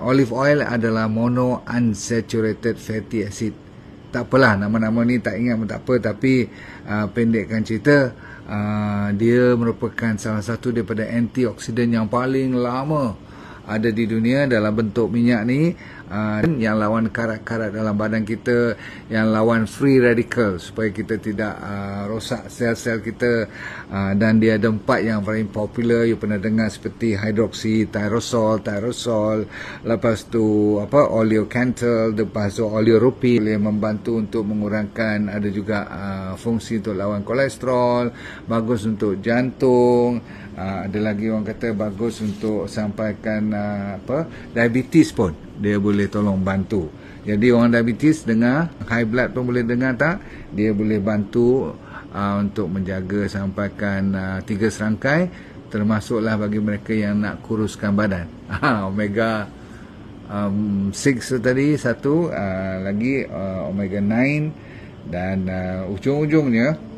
Olive oil adalah monounsaturated fatty acid. Tak apalah, nama-nama ni tak ingat pun tak apa, tapi pendekkan cerita, dia merupakan salah satu daripada antioksidan yang paling lama ada di dunia dalam bentuk minyak ni, yang lawan karat-karat dalam badan kita, yang lawan free radical supaya kita tidak rosak sel-sel kita, dan dia ada 4 yang paling popular. You pernah dengar seperti hydroxy tyrosol, lepas tu oleocanthal, lepas tu oleoropin, boleh membantu untuk mengurangkan, ada juga fungsi untuk lawan kolesterol, bagus untuk jantung. Ada lagi orang kata bagus untuk sampaikan diabetes pun dia boleh tolong bantu. Jadi orang diabetes dengar, high blood pun boleh dengar tak? Dia boleh bantu untuk menjaga sampaikan 3 serangkai, termasuklah bagi mereka yang nak kuruskan badan. Omega 6 tadi satu, lagi omega 9, dan ujung-ujungnya